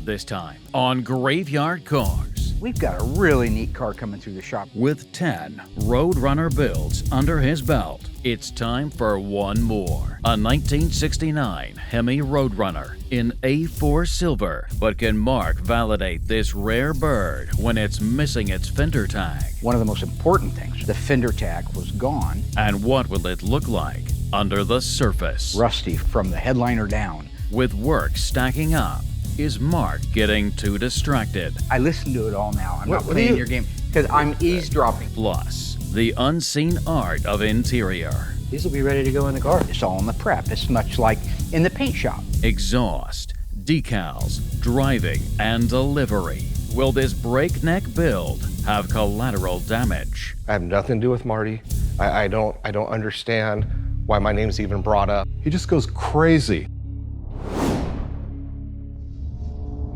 this time on Graveyard Carz. We've got a really neat car coming through the shop. With 10 Roadrunner builds under his belt, it's time for one more. A 1969 Hemi Roadrunner in A4 silver. But can Mark validate this rare bird when it's missing its fender tag? One of the most important things, the fender tag was gone. And what will it look like under the surface? Rusty from the headliner down. With work stacking up, is Mark getting too distracted? I listen to it all now. I'm not playing your game because I'm eavesdropping. Plus, the unseen art of interior. These will be ready to go in the car. It's all in the prep. It's much like in the paint shop. Exhaust, decals, driving, and delivery. Will this breakneck build have collateral damage? I have nothing to do with Marty. I don't understand why my name's even brought up. He just goes crazy.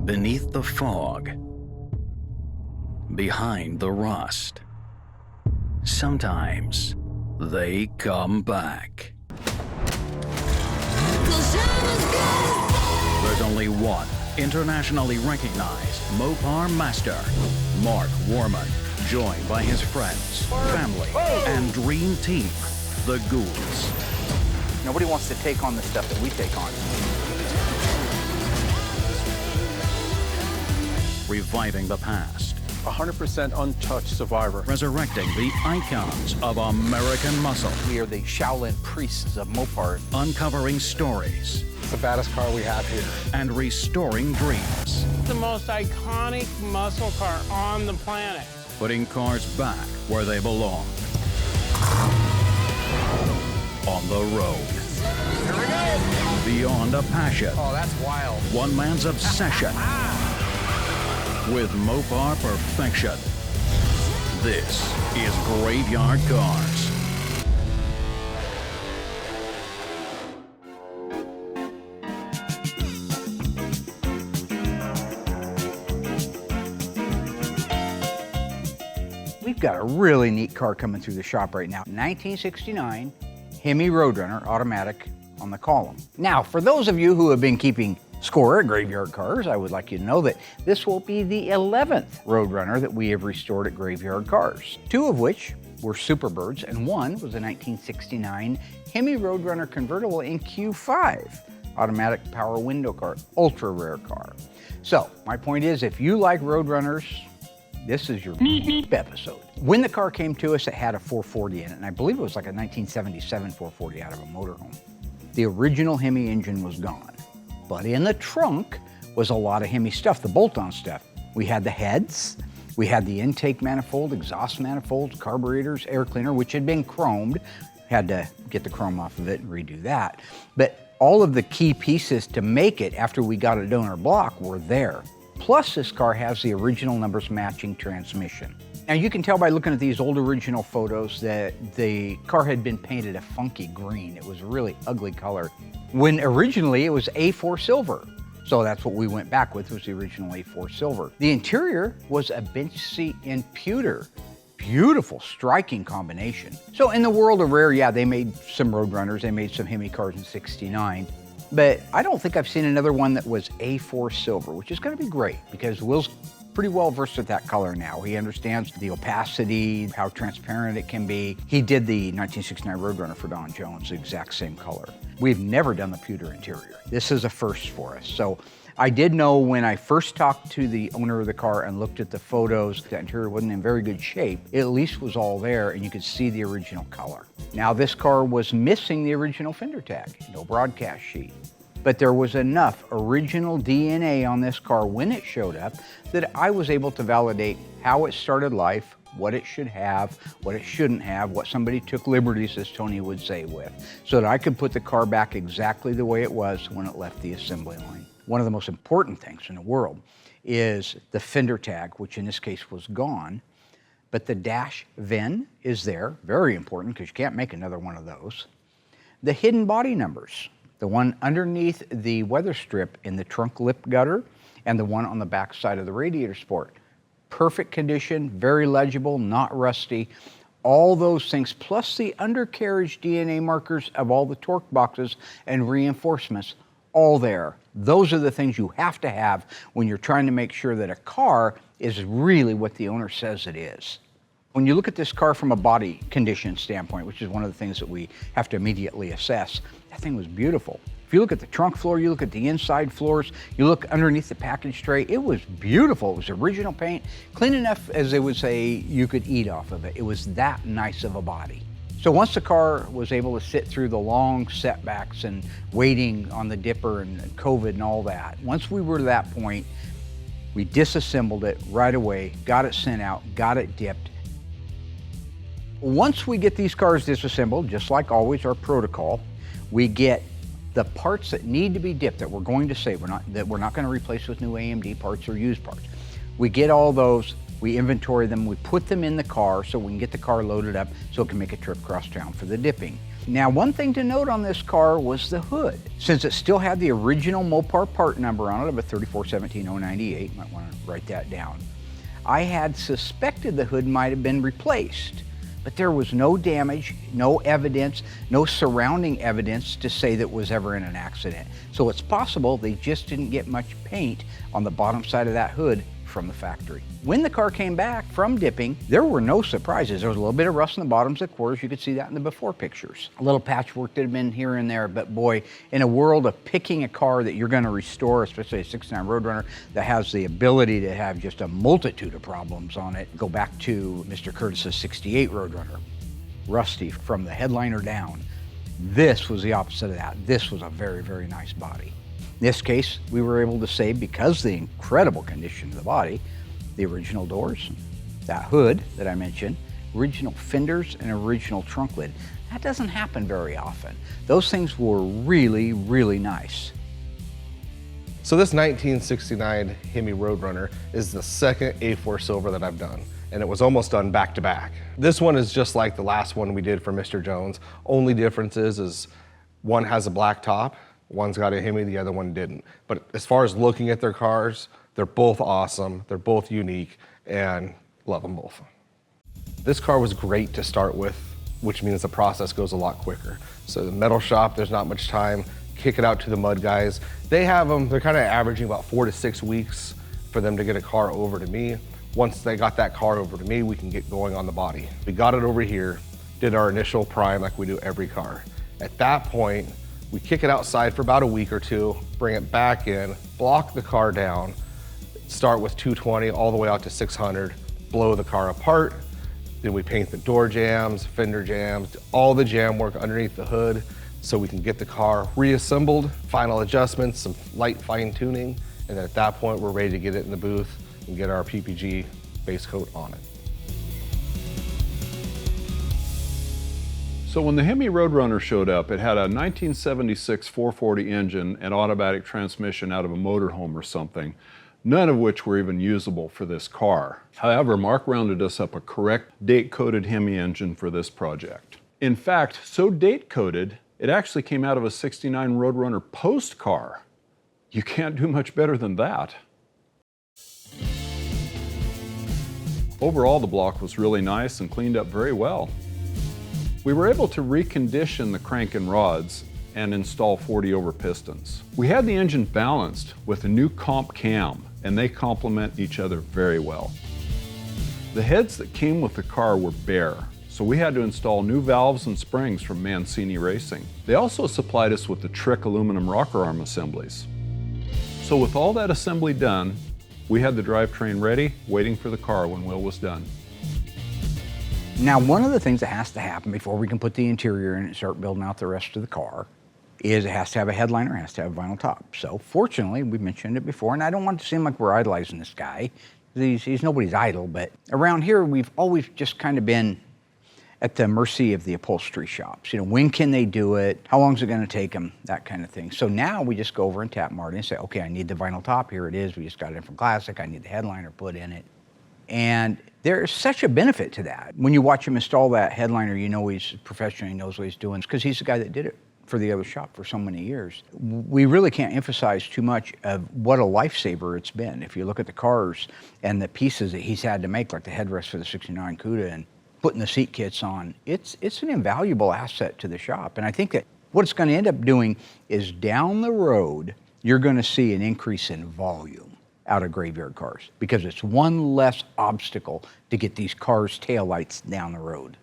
Beneath the fog, behind the rust, sometimes they come back. There's only one internationally recognized Mopar master, Mark Warman, joined by his friends, family, and dream team, the Ghouls. Nobody wants to take on the stuff that we take on. Reviving the past. 100% untouched survivor. Resurrecting the icons of American muscle. We are the Shaolin priests of Mopar. Uncovering stories. It's the baddest car we have here. And restoring dreams. The most iconic muscle car on the planet. Putting cars back where they belong. On the road. Here we go. Beyond a passion. Oh, that's wild. One man's obsession. With Mopar perfection. This is Graveyard Carz. We've got a really neat car coming through the shop right now. 1969 Hemi Roadrunner automatic on the column. Now, for those of you who have been keeping score at Graveyard Carz, I would like you to know that this will be the 11th Roadrunner that we have restored at Graveyard Carz. 2 of which were Superbirds, and 1 was a 1969 Hemi Roadrunner convertible in Q5, automatic power window car, ultra rare car. So my point is, if you like Roadrunners, this is your neat episode. When the car came to us, it had a 440 in it, and I believe it was like a 1977 440 out of a motorhome. The original Hemi engine was gone. But in the trunk was a lot of Hemi stuff, the bolt-on stuff. We had the heads, we had the intake manifold, exhaust manifolds, carburetors, air cleaner, which had been chromed. Had to get the chrome off of it and redo that. But all of the key pieces to make it after we got a donor block were there. Plus, this car has the original numbers matching transmission. Now you can tell by looking at these old original photos that the car had been painted a funky green. It was a really ugly color. When originally it was A4 silver. So that's what we went back with, was the original A4 silver. The interior was a bench seat in pewter. Beautiful, striking combination. So in the world of rare, yeah, they made some Roadrunners, they made some Hemi cars in '69. But I don't think I've seen another one that was A4 silver, which is gonna be great because Will's pretty well versed with that color now. He understands the opacity, how transparent it can be. He did the 1969 Roadrunner for Don Jones, the exact same color. We've never done the pewter interior. This is a first for us. So I did know when I first talked to the owner of the car and looked at the photos, the interior wasn't in very good shape. It at least was all there and you could see the original color. Now this car was missing the original fender tag, no broadcast sheet. But there was enough original DNA on this car when it showed up that I was able to validate how it started life, what it should have, what it shouldn't have, what somebody took liberties, as Tony would say, with, so that I could put the car back exactly the way it was when it left the assembly line. One of the most important things in the world is the fender tag, which in this case was gone, but the dash VIN is there, very important because you can't make another one of those. The hidden body numbers. The one underneath the weather strip in the trunk lip gutter and the one on the back side of the radiator sport. Perfect condition, very legible, not rusty. All those things, plus the undercarriage DNA markers of all the torque boxes and reinforcements, all there. Those are the things you have to have when you're trying to make sure that a car is really what the owner says it is. When you look at this car from a body condition standpoint, which is one of the things that we have to immediately assess, that thing was beautiful. If you look at the trunk floor, you look at the inside floors, you look underneath the package tray, it was beautiful. It was original paint, clean enough, as they would say, you could eat off of it. It was that nice of a body. So once the car was able to sit through the long setbacks and waiting on the dipper and COVID and all that, once we were to that point, we disassembled it right away, got it sent out, got it dipped. Once we get these cars disassembled, just like always our protocol, we get the parts that need to be dipped that we're going to save, that we're not going to replace with new AMD parts or used parts. We get all those, we inventory them, we put them in the car so we can get the car loaded up so it can make a trip across town for the dipping. Now, one thing to note on this car was the hood. Since it still had the original Mopar part number on it of a 3417098, you might want to write that down, I had suspected the hood might have been replaced. But there was no damage, no evidence, no surrounding evidence to say that it was ever in an accident. So it's possible they just didn't get much paint on the bottom side of that hood from the factory. When the car came back from dipping, there were no surprises. There was a little bit of rust in the bottoms of the quarters. You could see that in the before pictures. A little patchwork that had been here and there, but boy, in a world of picking a car that you're going to restore, especially a 69 Roadrunner that has the ability to have just a multitude of problems on it, go back to Mr. Curtis's 68 Roadrunner. Rusty from the headliner down. This was the opposite of that. This was a very, very nice body. In this case, we were able to save, because of the incredible condition of the body, the original doors, that hood that I mentioned, original fenders, and original trunk lid. That doesn't happen very often. Those things were really, really nice. So this 1969 Hemi Roadrunner is the second A4 Silver that I've done, and it was almost done back to back. This one is just like the last one we did for Mr. Jones. Only difference is one has a black top, one's got a Hemi, the other one didn't. But as far as looking at their cars, they're both awesome, they're both unique, and love them both. This car was great to start with, which means the process goes a lot quicker. So the metal shop, there's not much time. Kick it out to the mud guys. They have them, they're kind of averaging about 4 to 6 weeks for them to get a car over to me. Once they got that car over to me, we can get going on the body. We got it over here, did our initial prime like we do every car. At that point, we kick it outside for about a week or two, bring it back in, block the car down, start with 220 all the way out to 600, blow the car apart. Then we paint the door jambs, fender jambs, all the jam work underneath the hood so we can get the car reassembled, final adjustments, some light fine tuning, and then at that point we're ready to get it in the booth and get our PPG base coat on it. So when the Hemi Roadrunner showed up, it had a 1976 440 engine and automatic transmission out of a motorhome or something, none of which were even usable for this car. However, Mark rounded us up a correct date-coded Hemi engine for this project. In fact, so date-coded, it actually came out of a 69 Roadrunner post car. You can't do much better than that. Overall, the block was really nice and cleaned up very well. We were able to recondition the crank and rods and install 40-over pistons. We had the engine balanced with a new comp cam, and they complement each other very well. The heads that came with the car were bare, so we had to install new valves and springs from Mancini Racing. They also supplied us with the Trick aluminum rocker arm assemblies. So with all that assembly done, we had the drivetrain ready, waiting for the car when Will was done. Now, one of the things that has to happen before we can put the interior in and start building out the rest of the car is it has to have a headliner, it has to have a vinyl top. So fortunately, we mentioned it before, and I don't want it to seem like we're idolizing this guy. He's nobody's idol, but around here, we've always just kind of been at the mercy of the upholstery shops. You know, when can they do it? How long is it gonna take them? That kind of thing. So now we just go over and tap Marty and say, okay, I need the vinyl top, here it is. We just got it in from Classic, I need the headliner put in it. And there's such a benefit to that. When you watch him install that headliner, you know he's professional, he knows what he's doing, because he's the guy that did it for the other shop for so many years. We really can't emphasize too much of what a lifesaver it's been. If you look at the cars and the pieces that he's had to make, like the headrest for the 69 Cuda and putting the seat kits on, it's an invaluable asset to the shop. And I think that what it's going to end up doing is down the road, you're going to see an increase in volume out of graveyard cars because it's one less obstacle to get these cars' taillights down the road.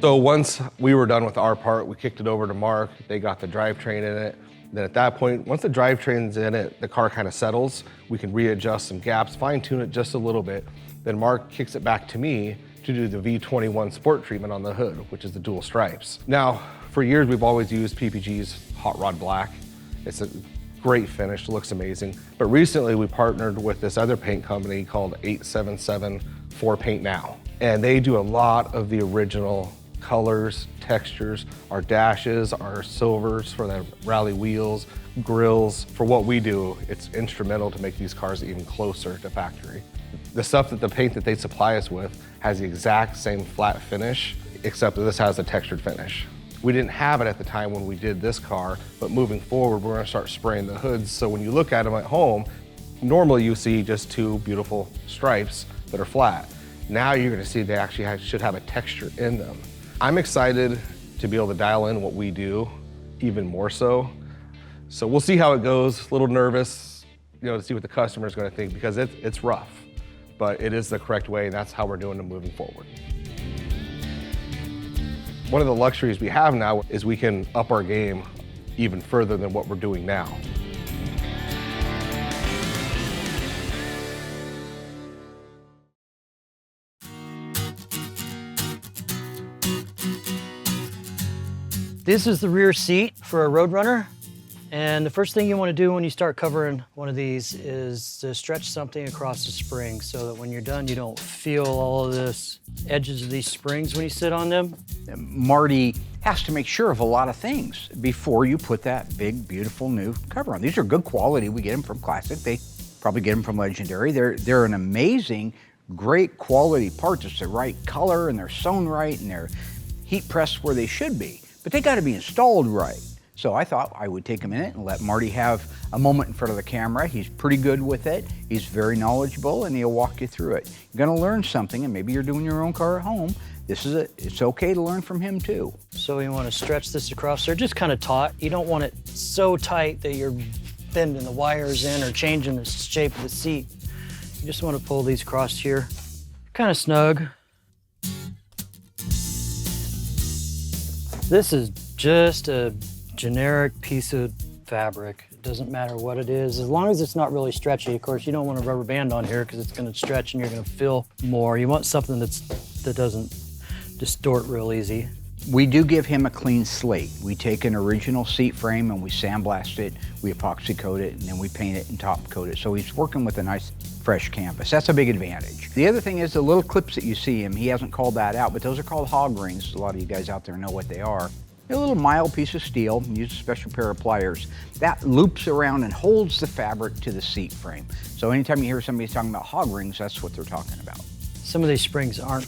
So once we were done with our part, we kicked it over to Mark. They got the drivetrain in it. Then at that point, once the drivetrain's in it, the car kind of settles. We can readjust some gaps, fine tune it just a little bit. Then Mark kicks it back to me to do the V21 sport treatment on the hood, which is the dual stripes. Now, for years, we've always used PPG's Hot Rod Black. It's a great finish, looks amazing. But recently we partnered with this other paint company called 877 4 Paint Now. And they do a lot of the original colors, textures, our dashes, our silvers for the rally wheels, grills. For what we do, it's instrumental to make these cars even closer to factory. The stuff that the paint that they supply us with has the exact same flat finish, except that this has a textured finish. We didn't have it at the time when we did this car, but moving forward, we're gonna start spraying the hoods. So when you look at them at home, normally you see just two beautiful stripes that are flat. Now you're gonna see they actually should have a texture in them. I'm excited to be able to dial in what we do even more so. So we'll see how it goes. A little nervous, to see what the customer is gonna think because it's rough, but it is the correct way and that's how we're doing it moving forward. One of the luxuries we have now is we can up our game even further than what we're doing now. This is the rear seat for a Roadrunner. And the first thing you want to do when you start covering one of these is to stretch something across the spring so that when you're done, you don't feel all of this edges of these springs when you sit on them. Marty has to make sure of a lot of things before you put that big, beautiful new cover on. These are good quality. We get them from Classic. They probably get them from Legendary. They're an amazing, great quality parts. It's the right color and they're sewn right and they're heat pressed where they should be, but they got to be installed right. So I thought I would take a minute and let Marty have a moment in front of the camera. He's pretty good with it. He's very knowledgeable and he'll walk you through it. You're gonna learn something and maybe you're doing your own car at home. It's okay to learn from him too. So you want to stretch this across there, just kind of taut. You don't want it so tight that you're bending the wires in or changing the shape of the seat. You just want to pull these across here, kind of snug. This is just a generic piece of fabric. It doesn't matter what it is, as long as it's not really stretchy. Of course, you don't want a rubber band on here because it's going to stretch and you're going to feel more. You want something that doesn't distort real easy. We do give him a clean slate. We take an original seat frame and we sandblast it, we epoxy coat it, and then we paint it and top coat it. So he's working with a nice fresh canvas. That's a big advantage. The other thing is the little clips that you see him, he hasn't called that out, but those are called hog rings. A lot of you guys out there know what they are. A little mild piece of steel, use a special pair of pliers. That loops around and holds the fabric to the seat frame. So anytime you hear somebody talking about hog rings, that's what they're talking about. Some of these springs aren't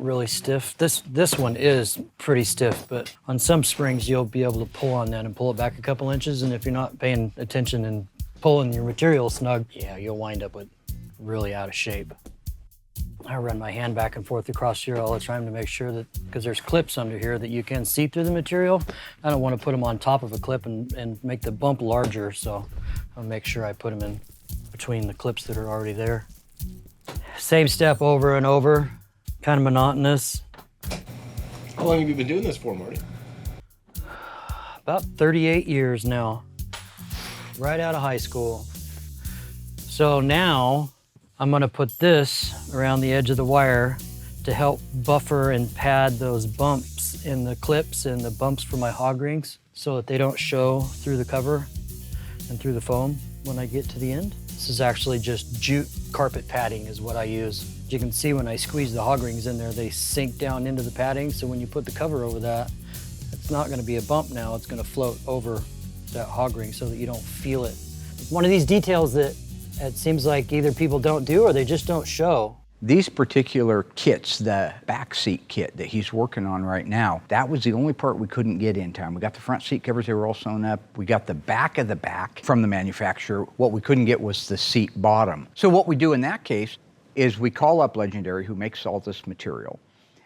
really stiff. This one is pretty stiff, but on some springs you'll be able to pull on that and pull it back a couple inches, and if you're not paying attention and pulling your material snug, yeah, you'll wind up with really out of shape. I run my hand back and forth across here all the time to make sure that, because there's clips under here that you can see through the material. I don't want to put them on top of a clip and make the bump larger, so I'll make sure I put them in between the clips that are already there. Same step over and over, kind of monotonous. How long have you been doing this for, Marty? About 38 years now, right out of high school. So now I'm gonna put this around the edge of the wire to help buffer and pad those bumps in the clips and the bumps for my hog rings so that they don't show through the cover and through the foam when I get to the end. This is actually just jute carpet padding is what I use. You can see when I squeeze the hog rings in there, they sink down into the padding, so when you put the cover over that, it's not gonna be a bump now, it's gonna float over that hog ring so that you don't feel it. One of these details that it seems like either people don't do or they just don't show. These particular kits, the back seat kit that he's working on right now, that was the only part we couldn't get in time. We got the front seat covers, they were all sewn up. We got the back of the back from the manufacturer. What we couldn't get was the seat bottom. So what we do in that case is we call up Legendary, who makes all this material,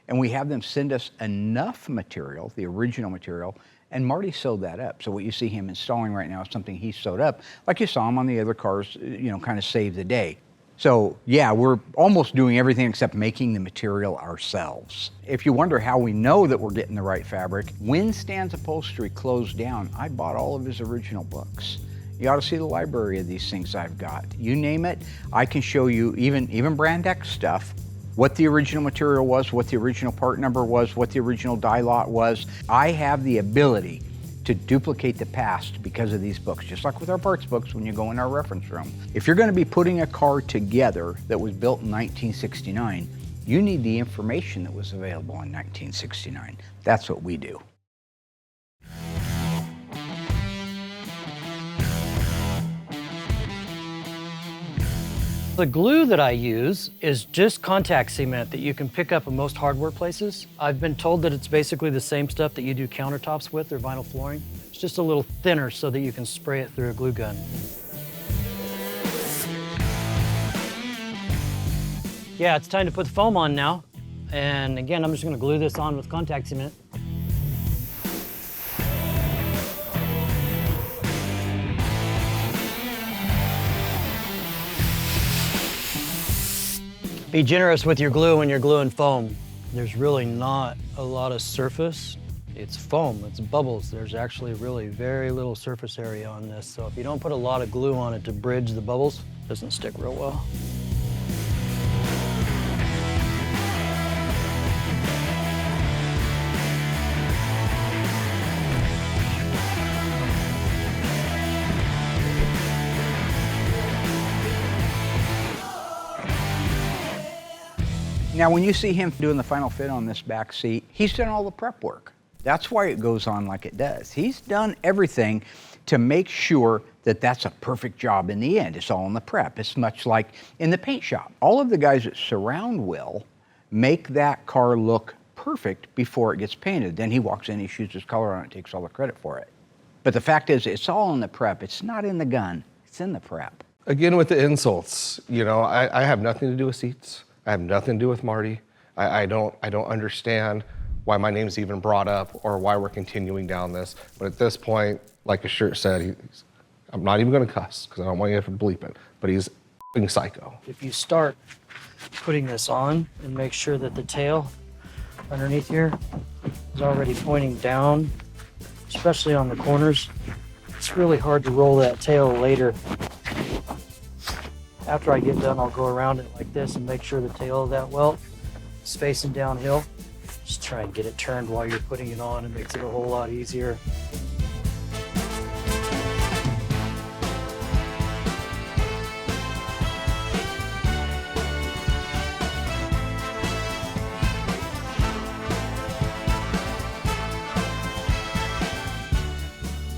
and we have them send us enough material, the original material, And Marty sewed that up. So what you see him installing right now is something he sewed up, like you saw him on the other cars, kind of save the day. So yeah, we're almost doing everything except making the material ourselves. If you wonder how we know that we're getting the right fabric, when Stan's Upholstery closed down, I bought all of his original books. You ought to see the library of these things I've got. You name it, I can show you, even Brand X stuff, what the original material was, what the original part number was, what the original die lot was. I have the ability to duplicate the past because of these books, just like with our parts books when you go in our reference room. If you're going to be putting a car together that was built in 1969, you need the information that was available in 1969. That's what we do. The glue that I use is just contact cement that you can pick up in most hardware places. I've been told that it's basically the same stuff that you do countertops with or vinyl flooring. It's just a little thinner so that you can spray it through a glue gun. Yeah, it's time to put the foam on now. And again, I'm just gonna glue this on with contact cement. Be generous with your glue when you're gluing foam. There's really not a lot of surface. It's foam, it's bubbles. There's actually really very little surface area on this. So if you don't put a lot of glue on it to bridge the bubbles, it doesn't stick real well. Now, when you see him doing the final fit on this back seat, he's done all the prep work. That's why it goes on like it does. He's done everything to make sure that that's a perfect job in the end. It's all in the prep. It's much like in the paint shop. All of the guys that surround Will make that car look perfect before it gets painted. Then he walks in, he shoots his color on it, takes all the credit for it. But the fact is, it's all in the prep. It's not in the gun. It's in the prep. Again, with the insults, I have nothing to do with seats. I have nothing to do with Marty. I don't understand why my name's even brought up or why we're continuing down this. But at this point, like his shirt said, I'm not even gonna cuss because I don't want you to have to bleep it, but he's f***ing psycho. If you start putting this on and make sure that the tail underneath here is already pointing down, especially on the corners, it's really hard to roll that tail later. After I get done, I'll go around it like this and make sure the tail of that welt is facing downhill. Just try and get it turned while you're putting it on. It makes it a whole lot easier.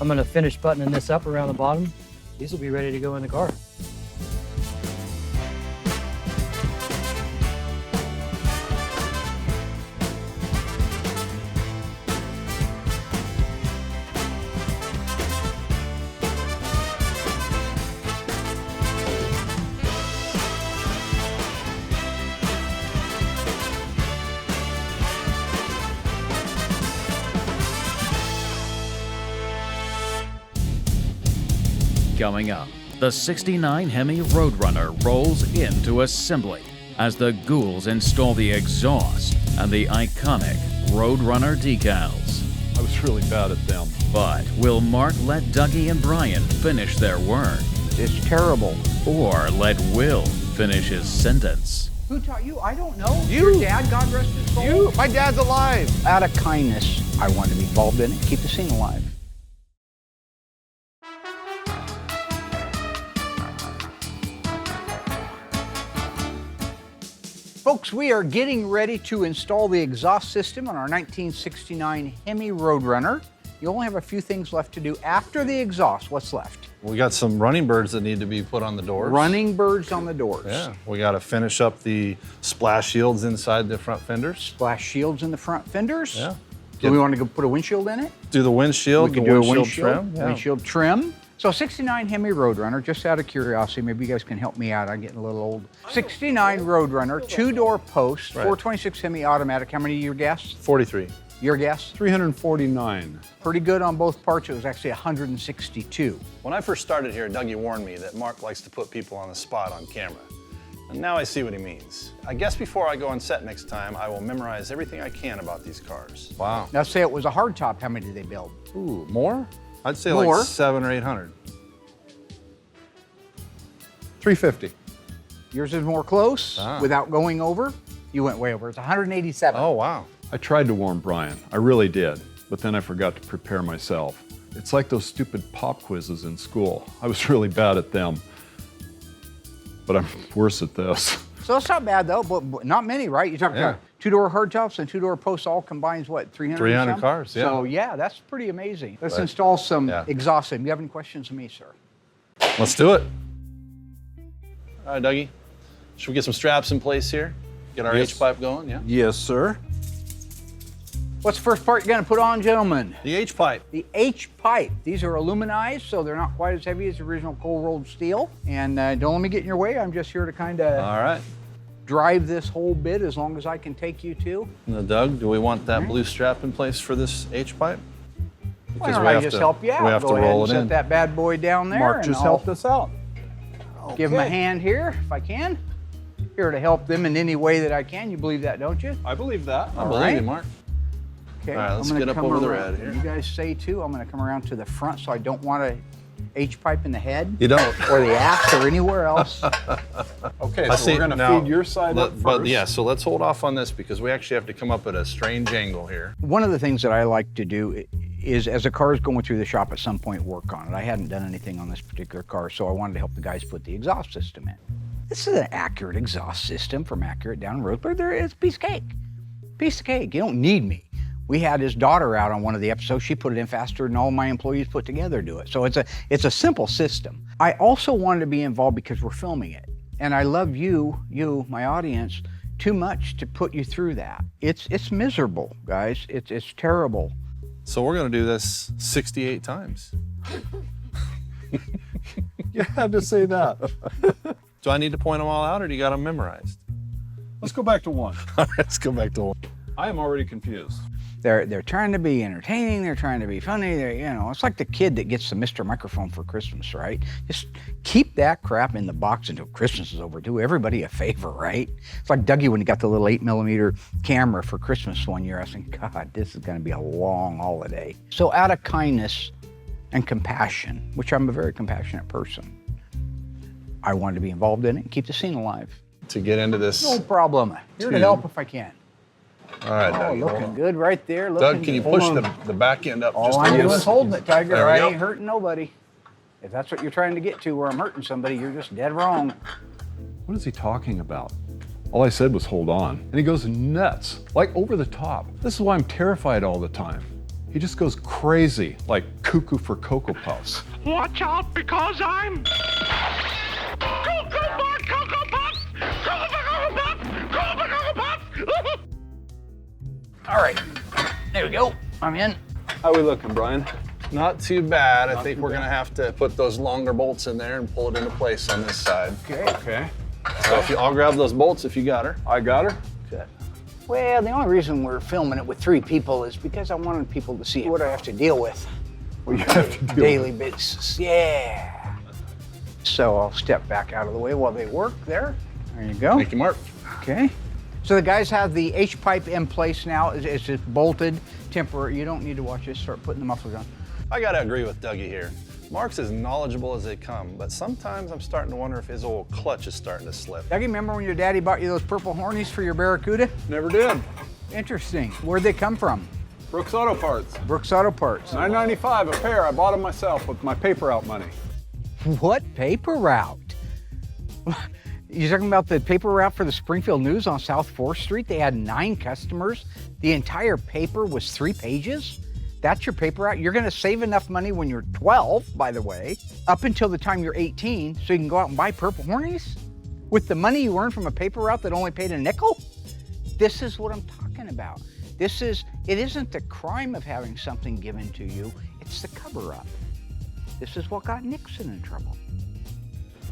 I'm gonna finish buttoning this up around the bottom. These will be ready to go in the car. Coming up, the '69 Hemi Roadrunner rolls into assembly as the ghouls install the exhaust and the iconic Roadrunner decals. I was really bad at them. But will Mark let Dougie and Brian finish their work? It's terrible. Or let Will finish his sentence? Who taught you? I don't know. You. Your dad, God rest his soul? You, my dad's alive. Out of kindness, I want to be involved in it, keep the scene alive. Folks, we are getting ready to install the exhaust system on our 1969 Hemi Roadrunner. You only have a few things left to do after the exhaust. What's left? We got some running birds that need to be put on the doors. Running birds on the doors. Yeah, we got to finish up the splash shields inside the front fenders. Splash shields in the front fenders. Yeah. Do we want to go put a windshield in it? Do the windshield, We can the do a windshield windshield trim. Yeah. Windshield trim. So 69 Hemi Roadrunner, just out of curiosity, maybe you guys can help me out. I'm getting a little old. 69 Roadrunner, two-door post, Right. 426 Hemi automatic. How many you guess? 43. Your guess? 349. Pretty good on both parts. It was actually 162. When I first started here, Dougie warned me that Mark likes to put people on the spot on camera. And now I see what he means. I guess before I go on set next time, I will memorize everything I can about these cars. Wow. Now say it was a hardtop, how many did they build? Ooh, more? I'd say More. like 700 or 800. 350. Yours is more close, Ah. without going over. You went way over. It's 187. Oh, wow. I tried to warn Brian, I really did, but then I forgot to prepare myself. It's like those stupid pop quizzes in school. I was really bad at them, but I'm worse at this. So it's not bad though, but not many, right? You're talking about two-door hardtops and two-door posts all combines what, 300? 300 some? cars, yeah. So yeah, that's pretty amazing. Let's But- install some yeah. exhaust system. You have any questions of me, sir? Let's do it. All right, Dougie, should we get some straps in place here? Get our Yes. H-pipe going, yeah? Yes, sir. What's the first part you're gonna put on, gentlemen? The H-pipe. The H-pipe. These are aluminized, so they're not quite as heavy as the original cold-rolled steel. And don't let me get in your way. I'm just here to kind of All right. drive this whole bit as long as I can take you to. Now, Doug, do we want that blue strap in place for this H-pipe? Why don't I just help you out? We have Go to ahead roll and it set in. that bad boy down there. Mark and just I'll helped us out. give him a hand here, if I can. Here to help them in any way that I can. You believe that, don't you? I believe that. I believe right. you, Mark. Okay. All right, let's I'm gonna get up come over the around. red here. You guys say too. I'm going to come around to the front, so I don't want a H-pipe in the head You don't. or the ass or anywhere else. Okay, I so see. we're gonna Now, feed your side up But first. yeah, so let's hold off on this because we actually have to come up at a strange angle here. One of the things that I like to do is, as a car is going through the shop, at some point work on it. I hadn't done anything on this particular car, so I wanted to help the guys put the exhaust system in. This is an accurate exhaust system from Accurate down the road, but it's a piece of cake. Piece of cake. You don't need me. We had his daughter out on one of the episodes. She put it in faster than all my employees put together do it. So it's a simple system. I also wanted to be involved because we're filming it. And I love you, my audience, too much to put you through that. It's miserable, guys. It's terrible. So we're gonna do this 68 times. You had to say that. Do I need to point them all out or do you got them memorized? Let's go back to one. Let's go back to one. I am already confused. They're trying to be entertaining, they're trying to be funny, it's like the kid that gets the Mr. Microphone for Christmas, right? Just keep that crap in the box until Christmas is over. Do everybody a favor, right? It's like Dougie when he got the little 8mm camera for Christmas one year. I was thinking, God, this is gonna be a long holiday. So out of kindness and compassion, which I'm a very compassionate person, I wanted to be involved in it and keep the scene alive. To get into this. No problem. Here to help if I can. All right, Oh, Doug. looking good right there. Doug, can you Hold push on. the back end up All just a I'm little doing is bit? holding it, Tiger. There we I go. ain't hurting nobody. If that's what you're trying to get to, where I'm hurting somebody, you're just dead wrong. What is he talking about? All I said was hold on. And he goes nuts, like over the top. This is why I'm terrified all the time. He just goes crazy, like cuckoo for Cocoa Puffs. Watch out because I'm Cocoa Puffs! Cocoa Puffs! Cocoa Puffs! Cocoa Puffs! All right, there we go. I'm in. How are we looking, Brian? Not too bad. I think we're gonna have to put those longer bolts in there and pull it into place on this side. Okay. Okay. So I'll grab those bolts if you got her. I got her. Okay. Well, the only reason we're filming it with 3 people is because I wanted people to see what I have to deal with Well, you have to on a do daily basis. Yeah. So I'll step back out of the way while they work there. There you go. Thank you, Mark. Okay. So the guys have the H-pipe in place now. It's just bolted, temporary. You don't need to watch this. Start putting the mufflers on. I gotta agree with Dougie here. Mark's as knowledgeable as they come, but sometimes I'm starting to wonder if his old clutch is starting to slip. Dougie, remember when your daddy bought you those purple hornies for your Barracuda? Never did. Interesting. Where'd they come from? Brooks Auto Parts. Brooks Auto Parts. $9.95 a pair. I bought them myself with my paper out money. What paper route? You're talking about the paper route for the Springfield News on South 4th Street? They had 9 customers. The entire paper was 3 pages? That's your paper route? You're gonna save enough money when you're 12, by the way, up until the time you're 18, so you can go out and buy purple hornies? With the money you earned from a paper route that only paid a nickel? This is what I'm talking about. It isn't the crime of having something given to you, it's the cover-up. This is what got Nixon in trouble.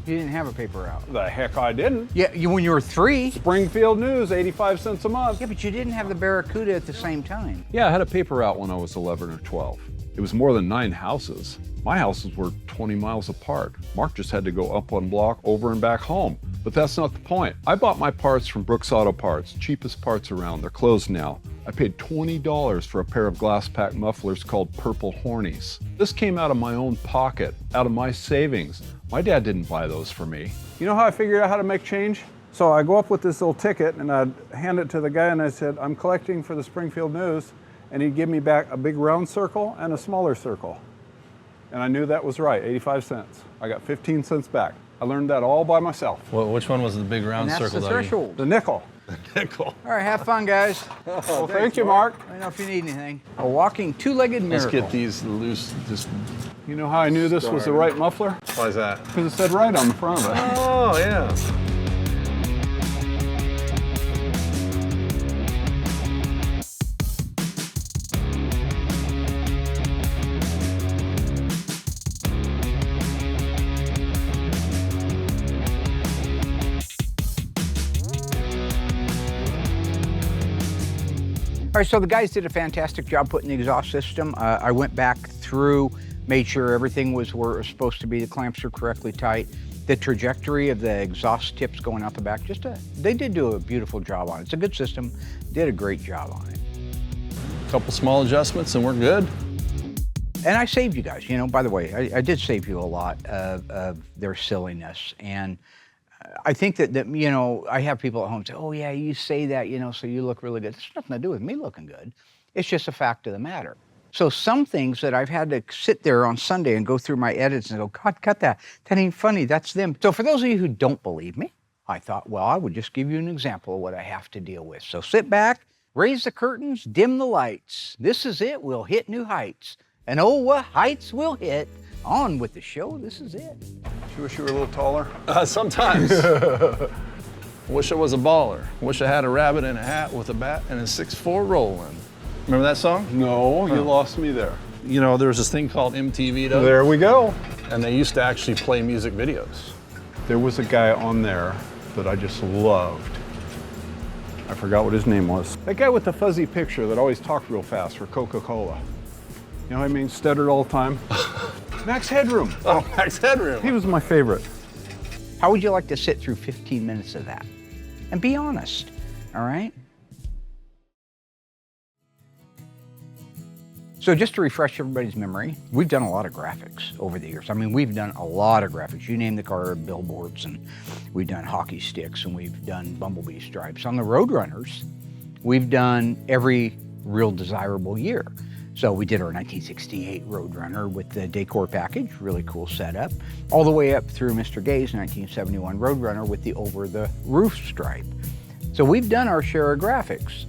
You didn't have a paper route. The heck I didn't. Yeah, when you were 3. Springfield News, 85 cents a month. Yeah, but you didn't have the Barracuda at the same time. Yeah, I had a paper route when I was 11 or 12. It was more than 9 houses. My houses were 20 miles apart. Mark just had to go up one block, over and back home. But that's not the point. I bought my parts from Brooks Auto Parts, cheapest parts around. They're closed now. I paid $20 for a pair of glass pack mufflers called Purple Hornies. This came out of my own pocket, out of my savings. My dad didn't buy those for me. You know how I figured out how to make change? So I go up with this little ticket and I'd hand it to the guy and I said, I'm collecting for the Springfield News. And he'd give me back a big round circle and a smaller circle. And I knew that was right, 85 cents. I got 15 cents back. I learned that all by myself. Well, which one was the big round And that's circle? the threshold. The nickel. Nickel. All right, have fun, guys. Well, thank you, Mark. Let me know if you need anything. A walking two-legged Let's miracle. get these loose. Just. You know how I knew this was the right muffler? Why is that? Because it said right on the front of it. Oh, yeah. All right, so the guys did a fantastic job putting the exhaust system. I went back through, made sure everything was where it was supposed to be. The clamps are correctly tight. The trajectory of the exhaust tips going out the back, they did do a beautiful job on it. It's a good system, did a great job on it. A couple small adjustments and we're good. And I saved you guys, you know, by the way, I did save you a lot of their silliness. And I think that, you know, I have people at home say, oh yeah, you say that, you know, so you look really good. It's nothing to do with me looking good. It's just a fact of the matter. So some things that I've had to sit there on Sunday and go through my edits and go, God, cut that. That ain't funny, that's them. So for those of you who don't believe me, I thought, well, I would just give you an example of what I have to deal with. So sit back, raise the curtains, dim the lights. This is it, we'll hit new heights. And oh, what heights we'll hit. On with the show, this is it. You wish you were a little taller? Sometimes. Wish I was a baller. Wish I had a rabbit in a hat with a bat and a 6'4" rolling. Remember that song? No, you lost me there. You know, there was this thing called MTV, Doug, There we go. and they used to actually play music videos. There was a guy on there that I just loved. I forgot what his name was. That guy with the fuzzy picture that always talked real fast for Coca-Cola. You know what I mean? Stuttered all the time. Max Headroom. Oh, Max Headroom. He was my favorite. How would you like to sit through 15 minutes of that? And be honest, all right? So just to refresh everybody's memory, we've done a lot of graphics over the years. I mean, we've done a lot of graphics. You name the car, billboards, and we've done hockey sticks, and we've done bumblebee stripes. On the Roadrunners, we've done every real desirable year. So we did our 1968 Roadrunner with the Decor package, really cool setup, all the way up through Mr. Gay's 1971 Roadrunner with the over-the-roof stripe. So we've done our share of graphics.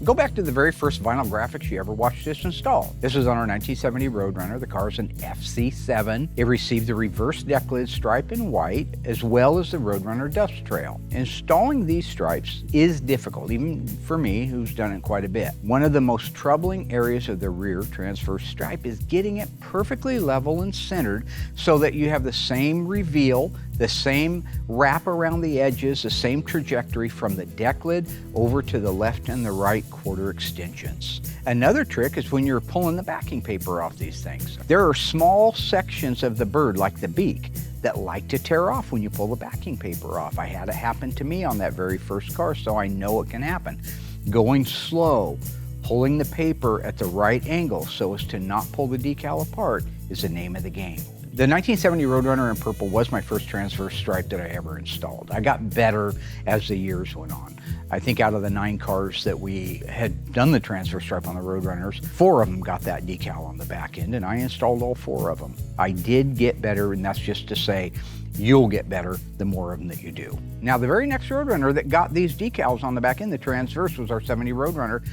Go back to the very first vinyl graphics you ever watched us install. This was on our 1970 Roadrunner. The car's an FC7. It received the reverse deck lid stripe in white, as well as the Roadrunner dust trail. Installing these stripes is difficult, even for me, who's done it quite a bit. One of the most troubling areas of the rear transverse stripe is getting it perfectly level and centered so that you have the same reveal, the same wrap around the edges, the same trajectory from the deck lid over to the left and the right quarter extensions. Another trick is when you're pulling the backing paper off these things. There are small sections of the bird, like the beak, that like to tear off when you pull the backing paper off. I had it happen to me on that very first car, so I know it can happen. Going slow, pulling the paper at the right angle so as to not pull the decal apart is the name of the game. The 1970 Roadrunner in purple was my first transverse stripe that I ever installed. I got better as the years went on. I think out of the 9 cars that we had done the transverse stripe on the Roadrunners, 4 of them got that decal on the back end, and I installed all 4 of them. I did get better, and that's just to say you'll get better the more of them that you do. Now, the very next Roadrunner that got these decals on the back end, the transverse, was our 70 Roadrunner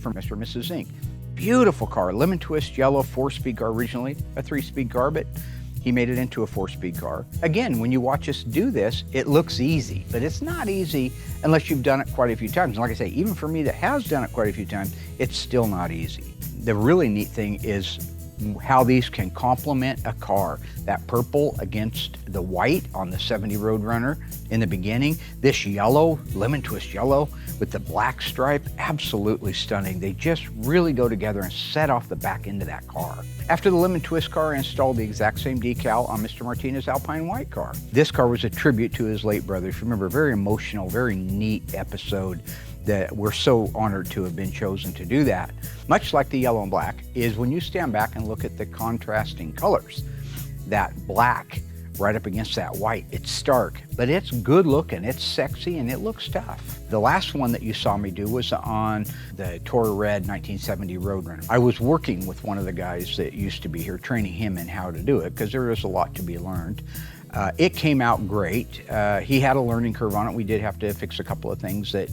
from Mr. and Mrs. Zink. Beautiful car, lemon twist yellow, 4-speed car, originally a 3-speed car, but he made it into a 4-speed car. Again, when you watch us do this, it looks easy, but it's not easy unless you've done it quite a few times. And like I say, even for me that has done it quite a few times, it's still not easy. The really neat thing is how these can complement a car. That purple against the white on the 70 Roadrunner in the beginning. This yellow, lemon twist yellow with the black stripe, absolutely stunning. They just really go together and set off the back end of that car. After the lemon twist car, I installed the exact same decal on Mr. Martinez's Alpine white car. This car was a tribute to his late brother. If you remember, very emotional, very neat episode that we're so honored to have been chosen to do that. Much like the yellow and black, is when you stand back and look at the contrasting colors. That black right up against that white, it's stark, but it's good looking, it's sexy, and it looks tough. The last one that you saw me do was on the Toro Red 1970 Roadrunner. I was working with one of the guys that used to be here, training him in how to do it, because there is a lot to be learned. It came out great. He had a learning curve on it. We did have to fix a couple of things, that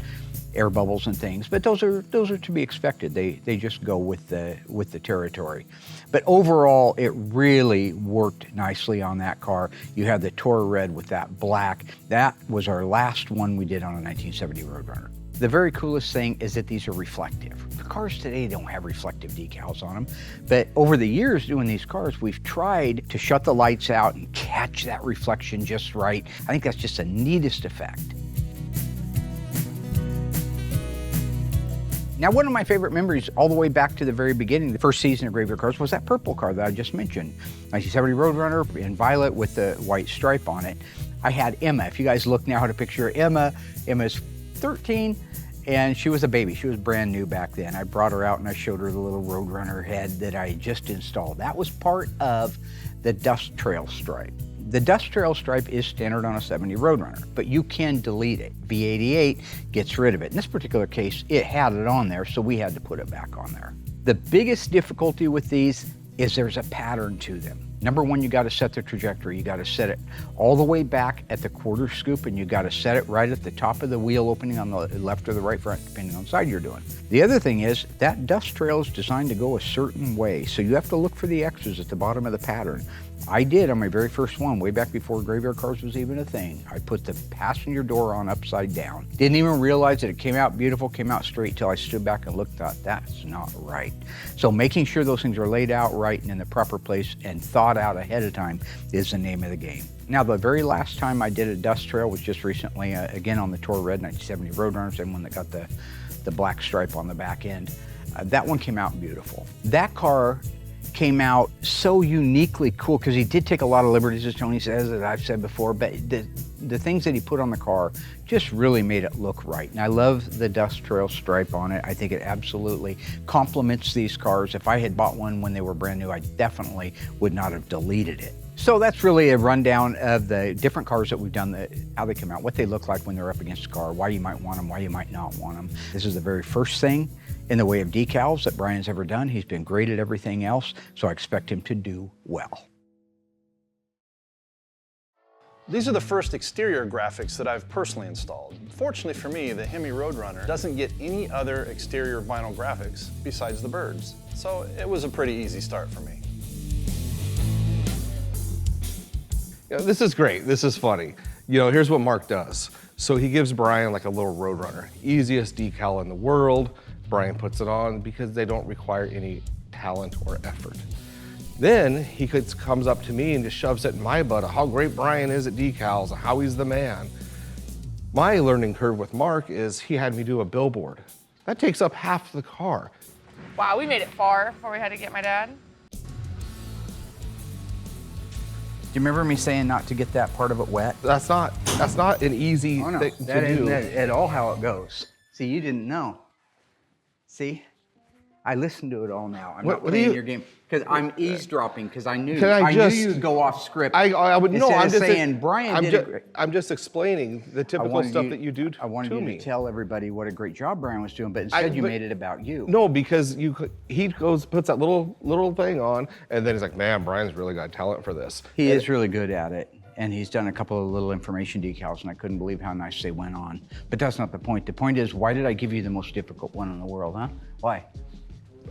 air bubbles and things, but those are to be expected. They just go with the territory. But overall, it really worked nicely on that car. You have the Toro Red with that black. That was our last one we did on a 1970 Roadrunner. The very coolest thing is that these are reflective. The cars today don't have reflective decals on them, but over the years doing these cars, we've tried to shut the lights out and catch that reflection just right. I think that's just the neatest effect. Now, one of my favorite memories all the way back to the very beginning, the first season of Graveyard Carz, was that purple car that I just mentioned. 1970 Roadrunner in violet with the white stripe on it. I had Emma. If you guys look now at a picture of Emma, Emma's 13, and she was a baby. She was brand new back then. I brought her out and I showed her the little Roadrunner head that I just installed. That was part of the dust trail stripe. The dust trail stripe is standard on a 70 Roadrunner, but you can delete it. V88 gets rid of it. In this particular case, it had it on there, so we had to put it back on there. The biggest difficulty with these is there's a pattern to them. Number one, you got to set the trajectory. You got to set it all the way back at the quarter scoop, and you got to set it right at the top of the wheel opening on the left or the right front, depending on side you're doing. The other thing is that dust trail is designed to go a certain way, so you have to look for the X's at the bottom of the pattern. I did on my very first one, way back before Graveyard Carz was even a thing. I put the passenger door on upside down. Didn't even realize that it came out beautiful, came out straight, till I stood back and looked, thought, that's not right. So making sure those things are laid out right and in the proper place and thought out ahead of time is the name of the game. Now, the very last time I did a dust trail was just recently, again on the Toro Red 1970 Roadrunner, same one that got the black stripe on the back end. That one came out beautiful. That car came out so uniquely cool because he did take a lot of liberties, as Tony says, as I've said before, but the things that he put on the car just really made it look right. And I love the dust trail stripe on it. I think it absolutely complements these cars. If I had bought one when they were brand new, I definitely would not have deleted it. So that's really a rundown of the different cars that we've done, how they come out, what they look like when they're up against a car, why you might want them, why you might not want them. This is the very first thing in the way of decals that Brian's ever done. He's been great at everything else, so I expect him to do well. These are the first exterior graphics that I've personally installed. Fortunately for me, the Hemi Roadrunner doesn't get any other exterior vinyl graphics besides the birds, so it was a pretty easy start for me. You know, this is great, this is funny. You know, here's what Mark does. So he gives Brian like a little Roadrunner, easiest decal in the world. Brian puts it on because they don't require any talent or effort. Then he comes up to me and just shoves it in my butt, how great Brian is at decals, how he's the man. My learning curve with Mark is he had me do a billboard. That takes up half the car. Wow, we made it far before we had to get my dad. Do you remember me saying not to get that part of it wet? That's not an easy thing to do. That isn't at all how it goes. See, you didn't know. See? I listened to it all now. I'm not playing your game because I'm eavesdropping because I knew you'd go off script. I would know. I'm just saying Brian did it great. I'm just explaining the typical stuff that you do to me. I wanted you to tell everybody what a great job Brian was doing, but instead you made it about you. No, because he puts that little thing on, and then he's like, man, Brian's really got talent for this. He is really good at it. And he's done a couple of little information decals, and I couldn't believe how nice they went on. But that's not the point. The point is, why did I give you the most difficult one in the world, huh? Why?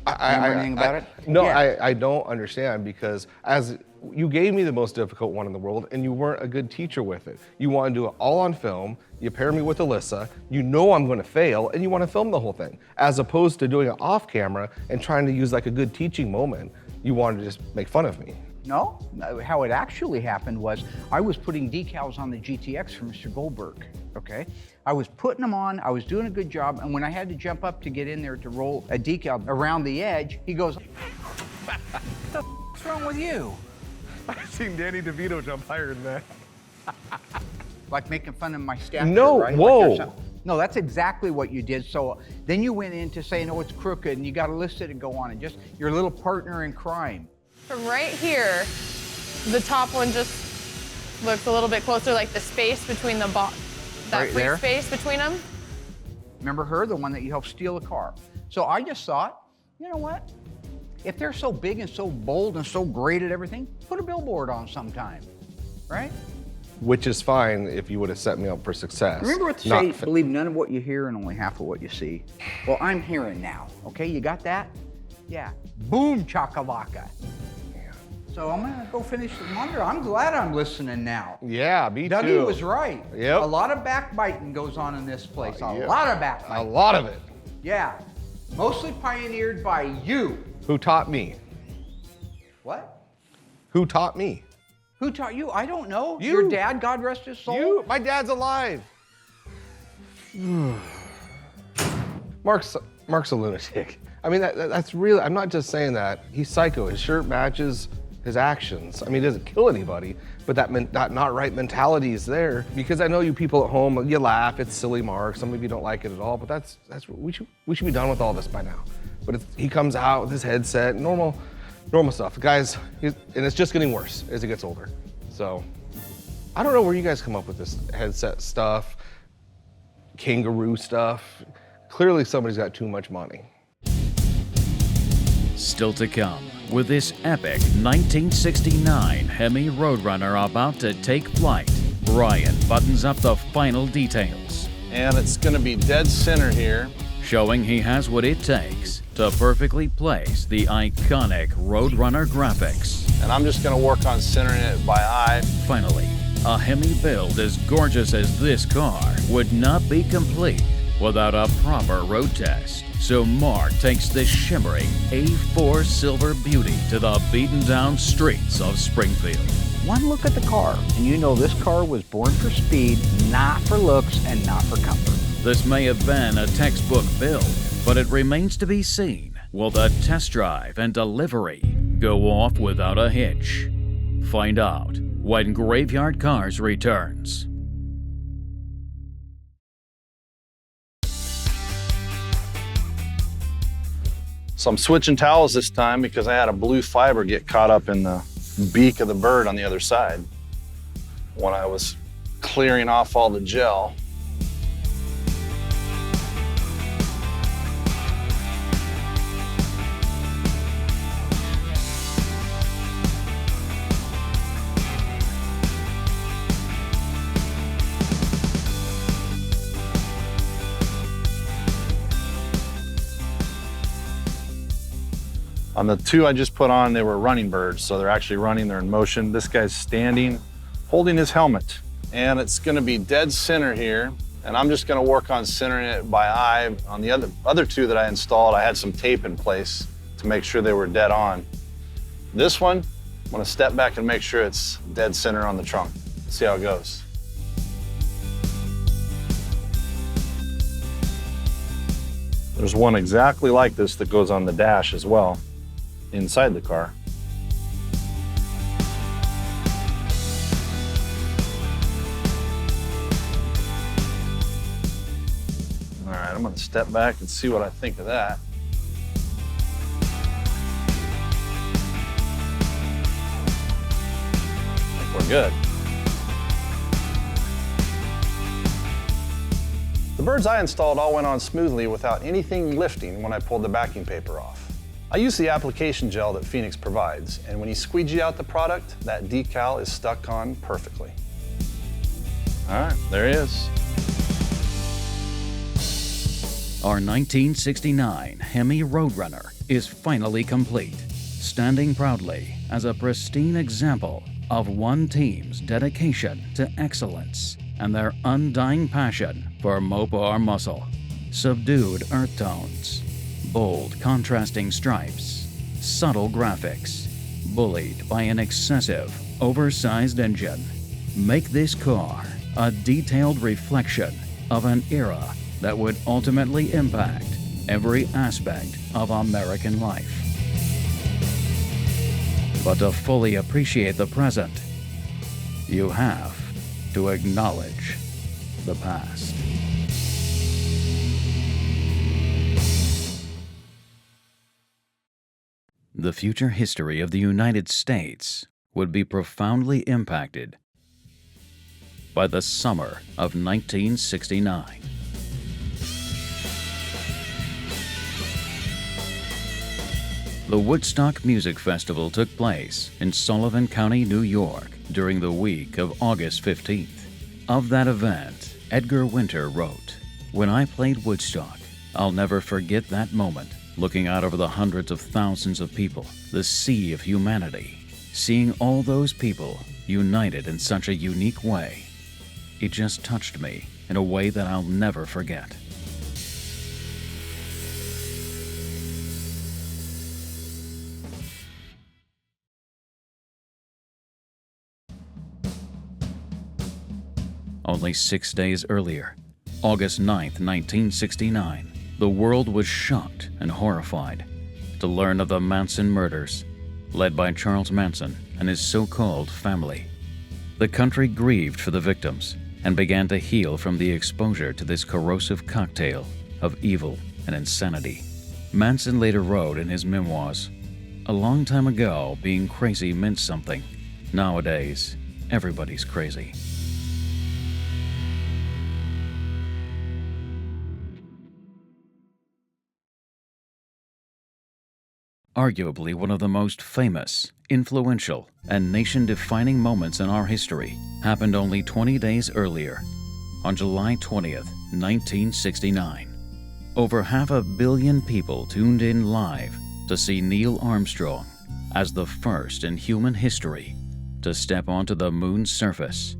Remember anything about it? No, yeah. I don't understand, because as you gave me the most difficult one in the world, and you weren't a good teacher with it. You want to do it all on film, you pair me with Alyssa, you know I'm going to fail, and you want to film the whole thing, as opposed to doing it off camera and trying to use like a good teaching moment. You wanted to just make fun of me. No, how it actually happened was I was putting decals on the GTX for Mr. Goldberg, okay? I was putting them on, I was doing a good job, and when I had to jump up to get in there to roll a decal around the edge, he goes, what's wrong with you? I've seen Danny DeVito jump higher than that. Like making fun of my stature, No, right? whoa. No, that's exactly what you did. So then you went in to say, no, it's crooked, and you got to list it and go on, and just your little partner in crime. From right here, the top one just looks a little bit closer, like the space between the that Right free there? space between them. Remember her, the one that you helped steal a car? So I just thought, you know what? If they're so big and so bold and so great at everything, put a billboard on sometime, right? Which is fine if you would have set me up for success. Remember what to not say, fa- believe none of what you hear and only half of what you see. Well, I'm hearing now, okay? You got that? Yeah. Boom, chakalaka. So I'm gonna go finish the monitor. I'm glad I'm listening now. Yeah, me Dougie too. was right. Yep. A lot of backbiting goes on in this place. A yeah. lot of A backbiting. lot of it. Yeah. Mostly pioneered by you. Who taught me? What? Who taught me? Who taught you? I don't know. You. Your dad, God rest his soul? You. My dad's alive. Mark's a lunatic. I mean, that's real. I'm not just saying that. He's psycho. His shirt matches his actions. I mean, he doesn't kill anybody, but that not right mentality is there. Because I know you people at home, you laugh. It's silly, Mark. Some of you don't like it at all, but that's we should be done with all this by now. But he comes out with his headset, normal stuff. Guys, and it's just getting worse as he gets older. So I don't know where you guys come up with this headset stuff, kangaroo stuff. Clearly somebody's got too much money. Still to come, with this epic 1969 Hemi Roadrunner about to take flight, Brian buttons up the final details, And it's gonna be dead center here. showing he has what it takes to perfectly place the iconic Roadrunner graphics. And I'm just gonna work on centering it by eye. Finally, a Hemi build as gorgeous as this car would not be complete without a proper road test. So Mark takes this shimmering A4 silver beauty to the beaten down streets of Springfield. One look at the car, and you know this car was born for speed, not for looks and not for comfort. This may have been a textbook build, but it remains to be seen. Will the test drive and delivery go off without a hitch? Find out when Graveyard Carz returns. So I'm switching towels this time because I had a blue fiber get caught up in the beak of the bird on the other side when I was clearing off all the gel. On the two I just put on, they were running birds, so they're actually running, they're in motion. This guy's standing, holding his helmet. And it's gonna be dead center here, and I'm just gonna work on centering it by eye. On the other two that I installed, I had some tape in place to make sure they were dead on. This one, I'm gonna step back and make sure it's dead center on the trunk. See how it goes. There's one exactly like this that goes on the dash as well, inside the car. All right, I'm gonna step back and see what I think of that. I think we're good. The birds I installed all went on smoothly without anything lifting when I pulled the backing paper off. I use the application gel that Phoenix provides, and when you squeegee out the product, that decal is stuck on perfectly. All right, there he is. Our 1969 Hemi Roadrunner is finally complete, standing proudly as a pristine example of one team's dedication to excellence and their undying passion for Mopar muscle. Subdued earth tones, bold contrasting stripes, subtle graphics, bullied by an excessive, oversized engine, make this car a detailed reflection of an era that would ultimately impact every aspect of American life. But to fully appreciate the present, you have to acknowledge the past. The future history of the United States would be profoundly impacted by the summer of 1969. The Woodstock Music Festival took place in Sullivan County, New York, during the week of August 15th. Of that event, Edgar Winter wrote, "When I played Woodstock, I'll never forget that moment, looking out over the hundreds of thousands of people, the sea of humanity, seeing all those people united in such a unique way. It just touched me in a way that I'll never forget." Only 6 days earlier, August 9th, 1969, the world was shocked and horrified to learn of the Manson murders, led by Charles Manson and his so-called family. The country grieved for the victims and began to heal from the exposure to this corrosive cocktail of evil and insanity. Manson later wrote in his memoirs, "A long time ago, being crazy meant something. Nowadays, everybody's crazy." Arguably one of the most famous, influential, and nation-defining moments in our history happened only 20 days earlier, on July 20th, 1969. Over 500 million people tuned in live to see Neil Armstrong as the first in human history to step onto the moon's surface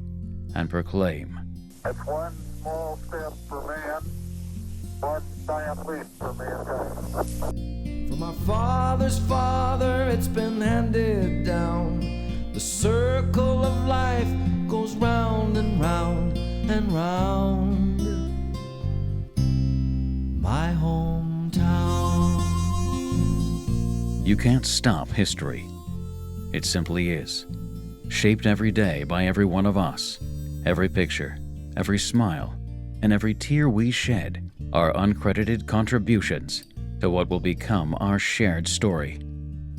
and proclaim, "It's one small step for man, one giant leap for mankind." From our father's father, it's been handed down. The circle of life goes round and round and round. My hometown. You can't stop history. It simply is, shaped every day by every one of us. Every picture, every smile, and every tear we shed are uncredited contributions to what will become our shared story.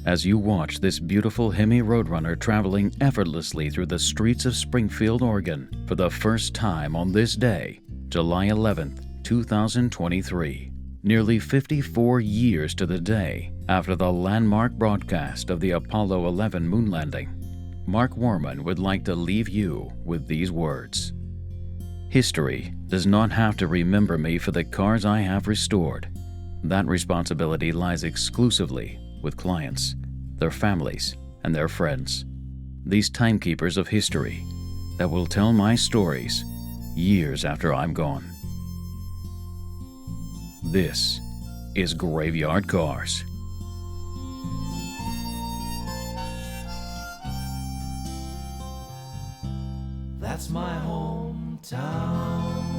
As you watch this beautiful Hemi Roadrunner traveling effortlessly through the streets of Springfield, Oregon for the first time on this day, July 11th, 2023, nearly 54 years to the day after the landmark broadcast of the Apollo 11 moon landing, Mark Warman would like to leave you with these words. History does not have to remember me for the cars I have restored. That responsibility lies exclusively with clients, their families, and their friends. These timekeepers of history that will tell my stories years after I'm gone. This is Graveyard Carz. That's my hometown.